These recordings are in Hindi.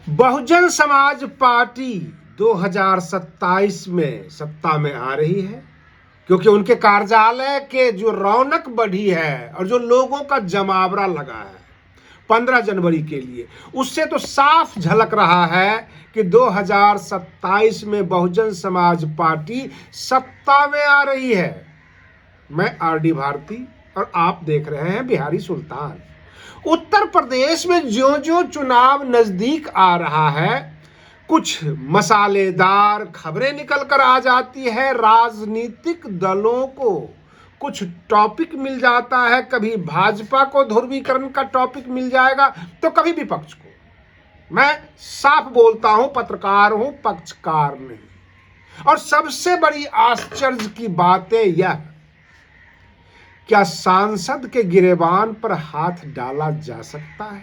बहुजन समाज पार्टी 2027 में सत्ता में आ रही है क्योंकि उनके कार्यालय के जो रौनक बढ़ी है और जो लोगों का जमावड़ा लगा है 15 जनवरी के लिए, उससे तो साफ झलक रहा है कि 2027 में बहुजन समाज पार्टी सत्ता में आ रही है। मैं आरडी भारती और आप देख रहे हैं बिहारी सुल्तान। उत्तर प्रदेश में ज्यों-ज्यों चुनाव नजदीक आ रहा है, कुछ मसालेदार खबरें निकल कर आ जाती है। राजनीतिक दलों को कुछ टॉपिक मिल जाता है, कभी भाजपा को ध्रुवीकरण का टॉपिक मिल जाएगा तो कभी विपक्ष को। मैं साफ बोलता हूं, पत्रकार हूं, पक्षकार नहीं। और सबसे बड़ी आश्चर्य की बातें यह, क्या सांसद के गिरेबान पर हाथ डाला जा सकता है?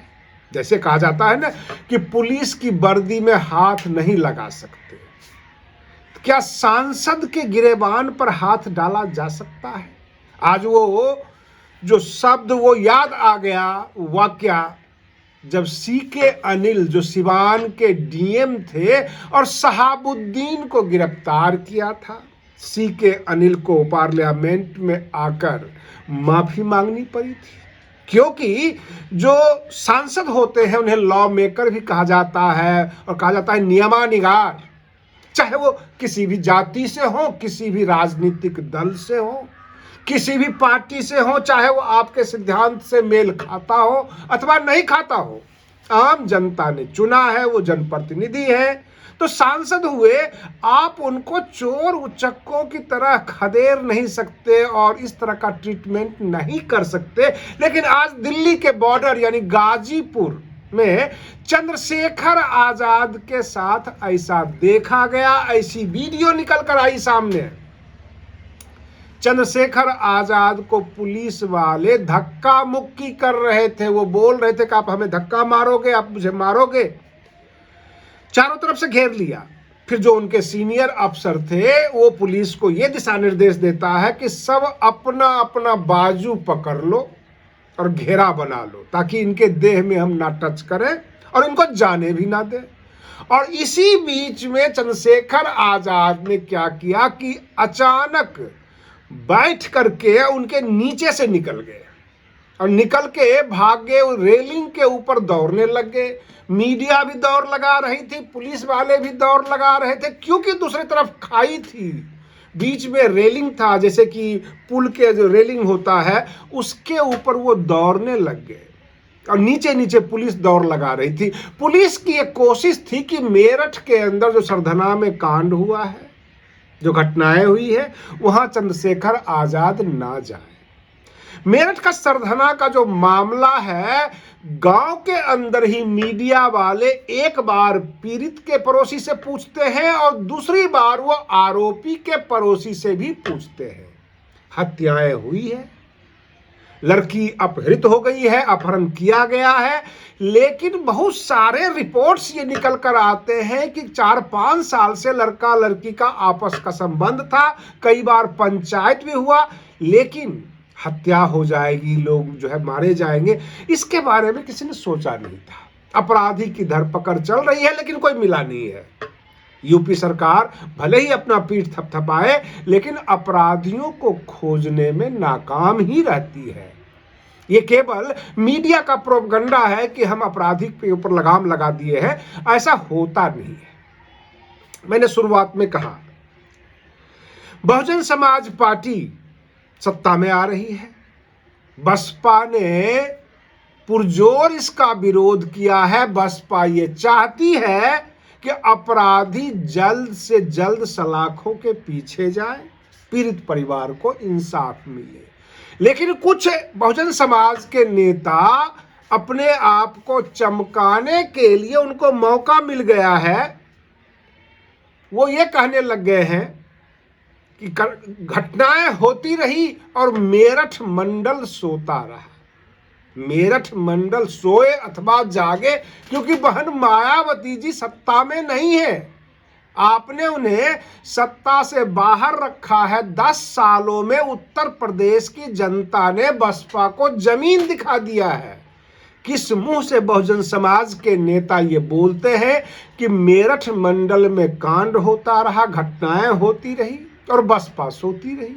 जैसे कहा जाता है ना कि पुलिस की वर्दी में हाथ नहीं लगा सकते, क्या सांसद के गिरेबान पर हाथ डाला जा सकता है? आज वो जो शब्द वो याद आ गया, वाकया जब सीके अनिल जो सिवान के डीएम थे और शहाबुद्दीन को गिरफ्तार किया था। सीके अनिल को पार्लियामेंट में आकर माफी मांगनी पड़ी थी, क्योंकि जो सांसद होते हैं उन्हें लॉ मेकर भी कहा जाता है और कहा जाता है नियमानुसार, चाहे वो किसी भी जाति से हो, किसी भी राजनीतिक दल से हो, किसी भी पार्टी से हो, चाहे वो आपके सिद्धांत से मेल खाता हो अथवा नहीं खाता हो। आम जनता ने चुना है, वो जनप्रतिनिधि है, तो सांसद हुए, आप उनको चोर उचक्कों की तरह खदेड़ नहीं सकते और इस तरह का ट्रीटमेंट नहीं कर सकते। लेकिन आज दिल्ली के बॉर्डर यानी गाजीपुर में चंद्रशेखर आजाद के साथ ऐसा देखा गया, ऐसी वीडियो निकल कर आई सामने। चंद्रशेखर आजाद को पुलिस वाले धक्का मुक्की कर रहे थे। वो बोल रहे थे कि आप हमें धक्का मारोगे, आप मुझे मारोगे। चारों तरफ से घेर लिया। फिर जो उनके सीनियर अफसर थे वो पुलिस को यह दिशा निर्देश देता है कि सब अपना अपना बाजू पकड़ लो और घेरा बना लो, ताकि इनके देह में हम ना टच करें और इनको जाने भी ना दें। और इसी बीच में चंद्रशेखर आजाद ने क्या किया कि अचानक बैठ करके उनके नीचे से निकल गए और निकल के भागे, रेलिंग के ऊपर दौड़ने लग गए। मीडिया भी दौड़ लगा रही थी, पुलिस वाले भी दौड़ लगा रहे थे, क्योंकि दूसरी तरफ खाई थी, बीच में रेलिंग था, जैसे कि पुल के जो रेलिंग होता है उसके ऊपर वो दौड़ने लग गए और नीचे नीचे पुलिस दौड़ लगा रही थी। पुलिस की एक कोशिश थी कि मेरठ के अंदर जो सरधना में कांड हुआ है, जो घटनाएं हुई है, वहां चंद्रशेखर आजाद ना जाए। मेरठ का सरधना का जो मामला है, गांव के अंदर ही मीडिया वाले एक बार पीड़ित के पड़ोसी से पूछते हैं और दूसरी बार वो आरोपी के पड़ोसी से भी पूछते हैं। हत्याएं हुई है, लड़की अपहृत हो गई है, अपहरण किया गया है, लेकिन बहुत सारे रिपोर्ट्स ये निकल कर आते हैं कि 4-5 साल से लड़का लड़की का आपस का संबंध था, कई बार पंचायत भी हुआ, लेकिन हत्या हो जाएगी, लोग जो है मारे जाएंगे, इसके बारे में किसी ने सोचा नहीं था। अपराधी की धरपकड़ चल रही है लेकिन कोई मिला नहीं है। यूपी सरकार भले ही अपना पीठ थपथपाए, लेकिन अपराधियों को खोजने में नाकाम ही रहती है। ये केवल मीडिया का प्रोपगंडा है कि हम अपराधी के ऊपर लगाम लगा दिए हैं, ऐसा होता नहीं है। मैंने शुरुआत में कहा, बहुजन समाज पार्टी सत्ता में आ रही है। बसपा ने पुरजोर इसका विरोध किया है। बसपा ये चाहती है कि अपराधी जल्द से जल्द सलाखों के पीछे जाए, पीड़ित परिवार को इंसाफ मिले। लेकिन कुछ बहुजन समाज के नेता अपने आप को चमकाने के लिए, उनको मौका मिल गया है, वो ये कहने लग गए हैं कि घटनाएं होती रही और मेरठ मंडल सोता रहा। मेरठ मंडल सोए अथवा जागे, क्योंकि बहन मायावती जी सत्ता में नहीं है। आपने उन्हें सत्ता से बाहर रखा है। 10 सालों में उत्तर प्रदेश की जनता ने बसपा को जमीन दिखा दिया है किस मुंह से बहुजन समाज के नेता ये बोलते हैं कि मेरठ मंडल में कांड होता रहा, घटनाएं होती रही और बसपा सोती रही?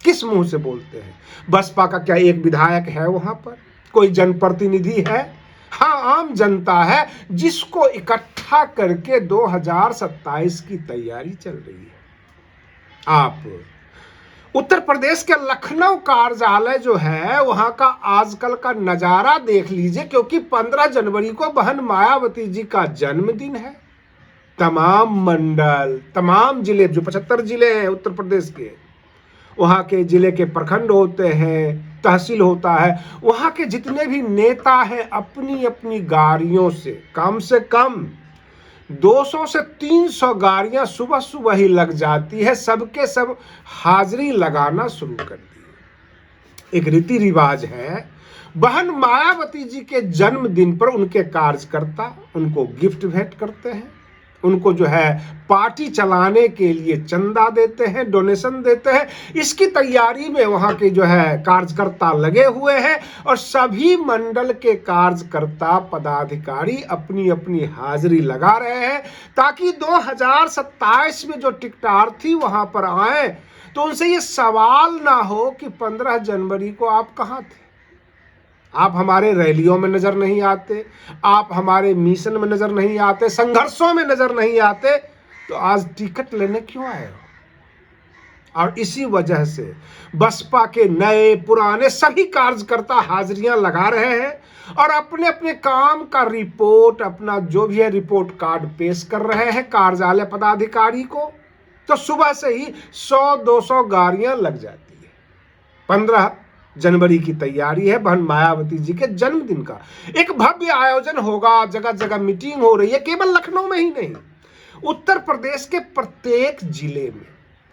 किस मुंह से बोलते हैं? बसपा का क्या एक विधायक है वहां पर? कोई जनप्रतिनिधि है? हाँ, आम जनता है जिसको इकट्ठा करके 2027 की तैयारी चल रही है। आप उत्तर प्रदेश के लखनऊ कार्यालय जो है वहां का आजकल का नजारा देख लीजिए, क्योंकि 15 जनवरी को बहन मायावती जी का जन्मदिन है। तमाम मंडल, तमाम जिले, जो 75 जिले हैं उत्तर प्रदेश के, वहां के जिले के प्रखंड होते हैं, तहसील होता है, वहां के जितने भी नेता हैं अपनी अपनी गाड़ियों से कम 200 से 300 गाड़ियां सुबह सुबह ही लग जाती है, सबके सब हाजिरी लगाना शुरू कर दी। एक रीति रिवाज है, बहन मायावती जी के जन्मदिन पर उनके कार्यकर्ता उनको गिफ्ट भेंट करते हैं, उनको जो है पार्टी चलाने के लिए चंदा देते हैं, डोनेशन देते हैं। इसकी तैयारी में वहां के जो है कार्यकर्ता लगे हुए हैं और सभी मंडल के कार्यकर्ता पदाधिकारी अपनी अपनी हाजिरी लगा रहे हैं, ताकि 2027 में जो टिकटार्थी वहां पर आए तो उनसे ये सवाल ना हो कि 15 जनवरी को आप कहां थे, आप हमारे रैलियों में नजर नहीं आते, आप हमारे मिशन में नजर नहीं आते, संघर्षों में नजर नहीं आते, तो आज टिकट लेने क्यों आए हो? और इसी वजह से बसपा के नए पुराने सभी कार्यकर्ता हाजिरियां लगा रहे हैं और अपने अपने काम का रिपोर्ट, अपना जो भी है रिपोर्ट कार्ड पेश कर रहे हैं कार्यालय पदाधिकारी को। तो सुबह से ही 100-200 गाड़ियां लग जाती है। 15 जनवरी की तैयारी है, बहन मायावती जी के जन्मदिन का एक भव्य आयोजन होगा, जगह जगह मीटिंग हो रही है, केवल लखनऊ में ही नहीं, उत्तर प्रदेश के प्रत्येक जिले में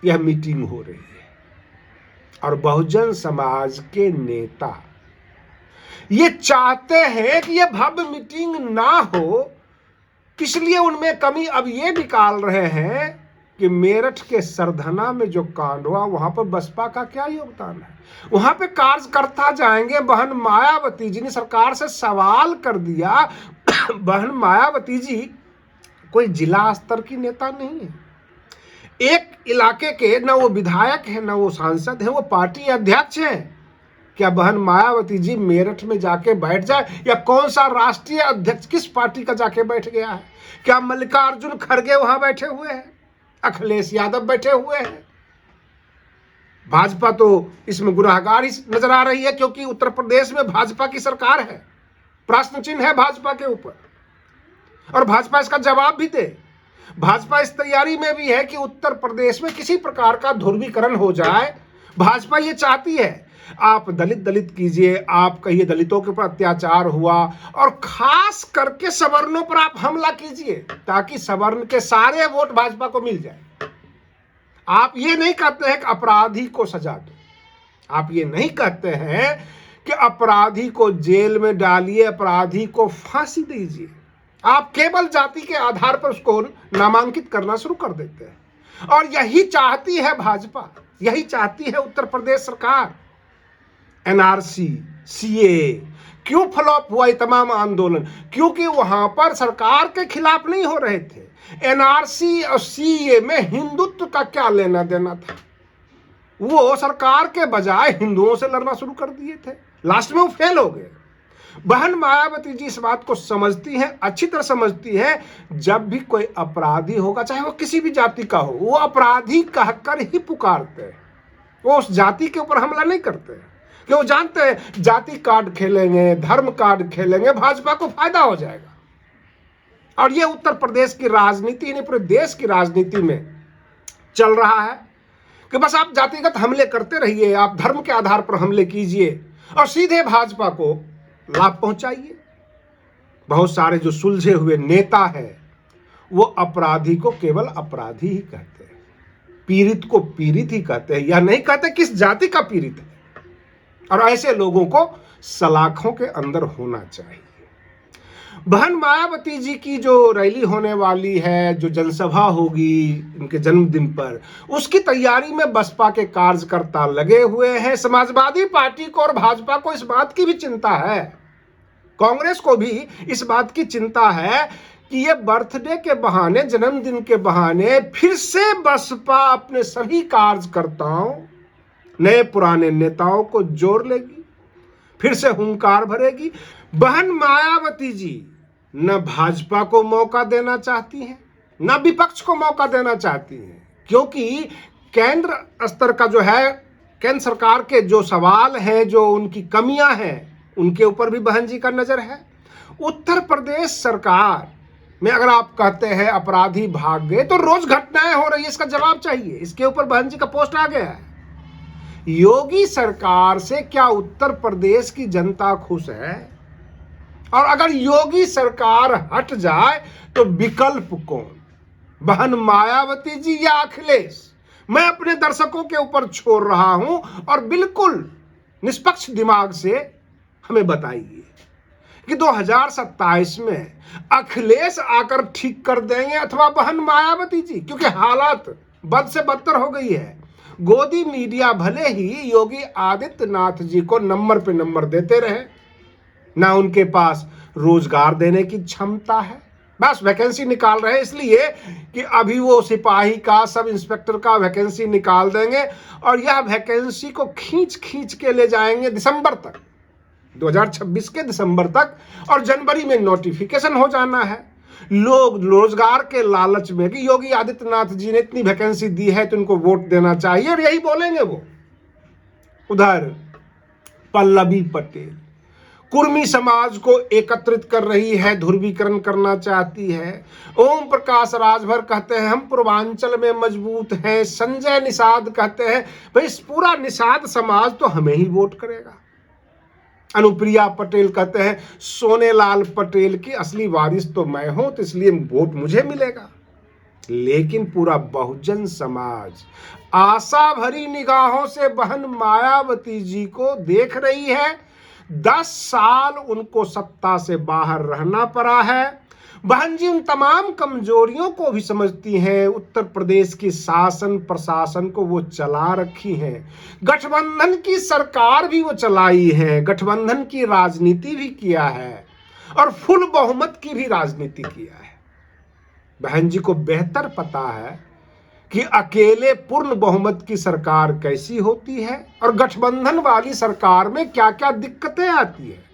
यह मीटिंग हो रही है। और बहुजन समाज के नेता ये चाहते हैं कि यह भव्य मीटिंग ना हो, इसलिए उनमें कमी अब ये निकाल रहे हैं कि मेरठ के सरधना में जो कांड हुआ वहां पर बसपा का क्या योगदान है। वहां पे कार्यकर्ता जाएंगे, बहन मायावती जी ने सरकार से सवाल कर दिया बहन मायावती जी कोई जिला स्तर की नेता नहीं है, एक इलाके के न वो विधायक है, न वो सांसद है, वो पार्टी अध्यक्ष है। क्या बहन मायावती जी मेरठ में जाके बैठ जाए, या कौन सा राष्ट्रीय अध्यक्ष किस पार्टी का जाके बैठ गया है? क्या मल्लिकार्जुन खड़गे वहां बैठे हुए हैं, अखिलेश यादव बैठे हुए हैं? भाजपा तो इसमें गुनाहगार ही नजर आ रही है, क्योंकि उत्तर प्रदेश में भाजपा की सरकार है, प्रश्न चिन्ह है भाजपा के ऊपर, और भाजपा इसका जवाब भी दे। भाजपा इस तैयारी में भी है कि उत्तर प्रदेश में किसी प्रकार का ध्रुवीकरण हो जाए। भाजपा ये चाहती है आप दलित कीजिए, आप कहिए दलितों के ऊपर अत्याचार हुआ, और खास करके सवर्णों पर आप हमला कीजिए ताकि सवर्ण के सारे वोट भाजपा को मिल जाए। आप ये नहीं कहते हैं कि अपराधी को सजा दो, आप ये नहीं कहते हैं कि अपराधी को जेल में डालिए, अपराधी को फांसी दीजिए, आप केवल जाति के आधार पर उसको नामांकित करना शुरू कर देते हैं। और यही चाहती है भाजपा, यही चाहती है उत्तर प्रदेश सरकार। एनआरसी, सीए क्यों फ्लॉप हुआ ये तमाम आंदोलन? क्योंकि वहां पर सरकार के खिलाफ नहीं हो रहे थे। एनआरसी और सीए में हिंदुत्व का क्या लेना देना था? वो सरकार के बजाय हिंदुओं से लड़ना शुरू कर दिए थे, लास्ट में वो फेल हो गए। बहन मायावती जी इस बात को समझती हैं, अच्छी तरह समझती है। जब भी कोई अपराधी होगा, चाहे वो किसी भी जाति का हो, वो अपराधी कहकर ही पुकारते हैं, वो उस जाति के ऊपर हमला नहीं करते हैं, कि वो जानते हैं जाति कार्ड खेलेंगे, धर्म कार्ड खेलेंगे, भाजपा को फायदा हो जाएगा। और ये उत्तर प्रदेश की राजनीति नहीं, पूरे देश की राजनीति में चल रहा है कि बस आप जातिगत हमले करते रहिए, आप धर्म के आधार पर हमले कीजिए और सीधे भाजपा को लाभ पहुंचाइए। बहुत सारे जो सुलझे हुए नेता हैं वो अपराधी को केवल अपराधी ही कहते हैं, पीड़ित को पीड़ित ही कहते हैं, या नहीं कहते किस जाति का पीड़ित है। और ऐसे लोगों को सलाखों के अंदर होना चाहिए। बहन मायावती जी की जो रैली होने वाली है, जो जनसभा होगी उनके जन्मदिन पर, उसकी तैयारी में बसपा के कार्यकर्ता लगे हुए हैं। समाजवादी पार्टी को और भाजपा को इस बात की भी चिंता है, कांग्रेस को भी इस बात की चिंता है कि ये बर्थडे के बहाने, जन्मदिन के बहाने फिर से बसपा अपने सभी कार्यकर्ताओं, नए पुराने नेताओं को जोड़ लेगी, फिर से हुंकार भरेगी। बहन मायावती जी न भाजपा को मौका देना चाहती हैं, न विपक्ष को मौका देना चाहती हैं, क्योंकि केंद्र स्तर का जो है, केंद्र सरकार के जो सवाल हैं, जो उनकी कमियां हैं, उनके ऊपर भी बहन जी का नजर है। उत्तर प्रदेश सरकार में अगर आप कहते हैं अपराधी भाग गए, तो रोज घटनाएं हो रही है, इसका जवाब चाहिए। इसके ऊपर बहन जी का पोस्ट आ गया है। योगी सरकार से क्या उत्तर प्रदेश की जनता खुश है? और अगर योगी सरकार हट जाए तो विकल्प कौन? बहन मायावती जी या अखिलेश? मैं अपने दर्शकों के ऊपर छोड़ रहा हूं और बिल्कुल निष्पक्ष दिमाग से हमें बताइए कि 2027 में अखिलेश आकर ठीक कर देंगे अथवा बहन मायावती जी? क्योंकि हालात बद से बदतर हो गई है। गोदी मीडिया भले ही योगी आदित्यनाथ जी को नंबर पे नंबर देते रहे, ना उनके पास रोजगार देने की क्षमता है, बस वैकेंसी निकाल रहे हैं इसलिए कि अभी वो सिपाही का, सब इंस्पेक्टर का वैकेंसी निकाल देंगे और यह वैकेंसी को खींच खींच के ले जाएंगे दिसंबर तक, 2026 के दिसंबर तक, और जनवरी में नोटिफिकेशन हो जाना है। लोग रोजगार के लालच में कि योगी आदित्यनाथ जी ने इतनी वैकेंसी दी है तो उनको वोट देना चाहिए, और यही बोलेंगे वो। उधर पल्लवी पटेल कुर्मी समाज को एकत्रित कर रही है, ध्रुवीकरण करना चाहती है। ओम प्रकाश राजभर कहते हैं हम पूर्वांचल में मजबूत हैं। संजय निषाद कहते हैं भाई इस पूरा निषाद समाज तो हमें ही वोट करेगा। अनुप्रिया पटेल कहते हैं सोनेलाल पटेल की असली वारिस तो मैं हूं, तो इसलिए वोट मुझे मिलेगा। लेकिन पूरा बहुजन समाज आशा भरी निगाहों से बहन मायावती जी को देख रही है। 10 साल उनको सत्ता से बाहर रहना पड़ा है। बहन जी उन तमाम कमजोरियों को भी समझती हैं। उत्तर प्रदेश की शासन प्रशासन को वो चला रखी हैं। गठबंधन की सरकार भी वो चलाई है, गठबंधन की राजनीति भी किया है और फुल बहुमत की भी राजनीति किया है। बहन जी को बेहतर पता है कि अकेले पूर्ण बहुमत की सरकार कैसी होती है और गठबंधन वाली सरकार में क्या क्या दिक्कतें आती है।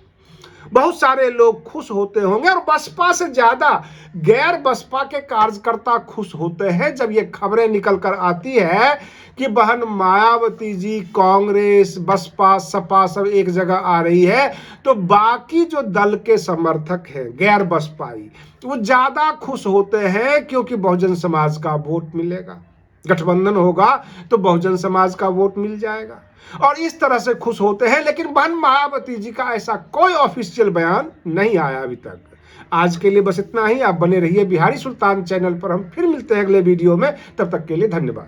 बहुत सारे लोग खुश होते होंगे और बसपा से ज्यादा गैर बसपा के कार्यकर्ता खुश होते हैं जब ये खबरें निकल कर आती है कि बहन मायावती जी कांग्रेस, बसपा, सपा सब एक जगह आ रही है। तो बाकी जो दल के समर्थक हैं गैर बसपाई, वो ज्यादा खुश होते हैं क्योंकि बहुजन समाज का वोट मिलेगा। गठबंधन होगा तो बहुजन समाज का वोट मिल जाएगा और इस तरह से खुश होते हैं। लेकिन बहन मायावती जी का ऐसा कोई ऑफिशियल बयान नहीं आया अभी तक। आज के लिए बस इतना ही। आप बने रहिए बिहारी सुल्तान चैनल पर। हम फिर मिलते हैं अगले वीडियो में। तब तक के लिए धन्यवाद।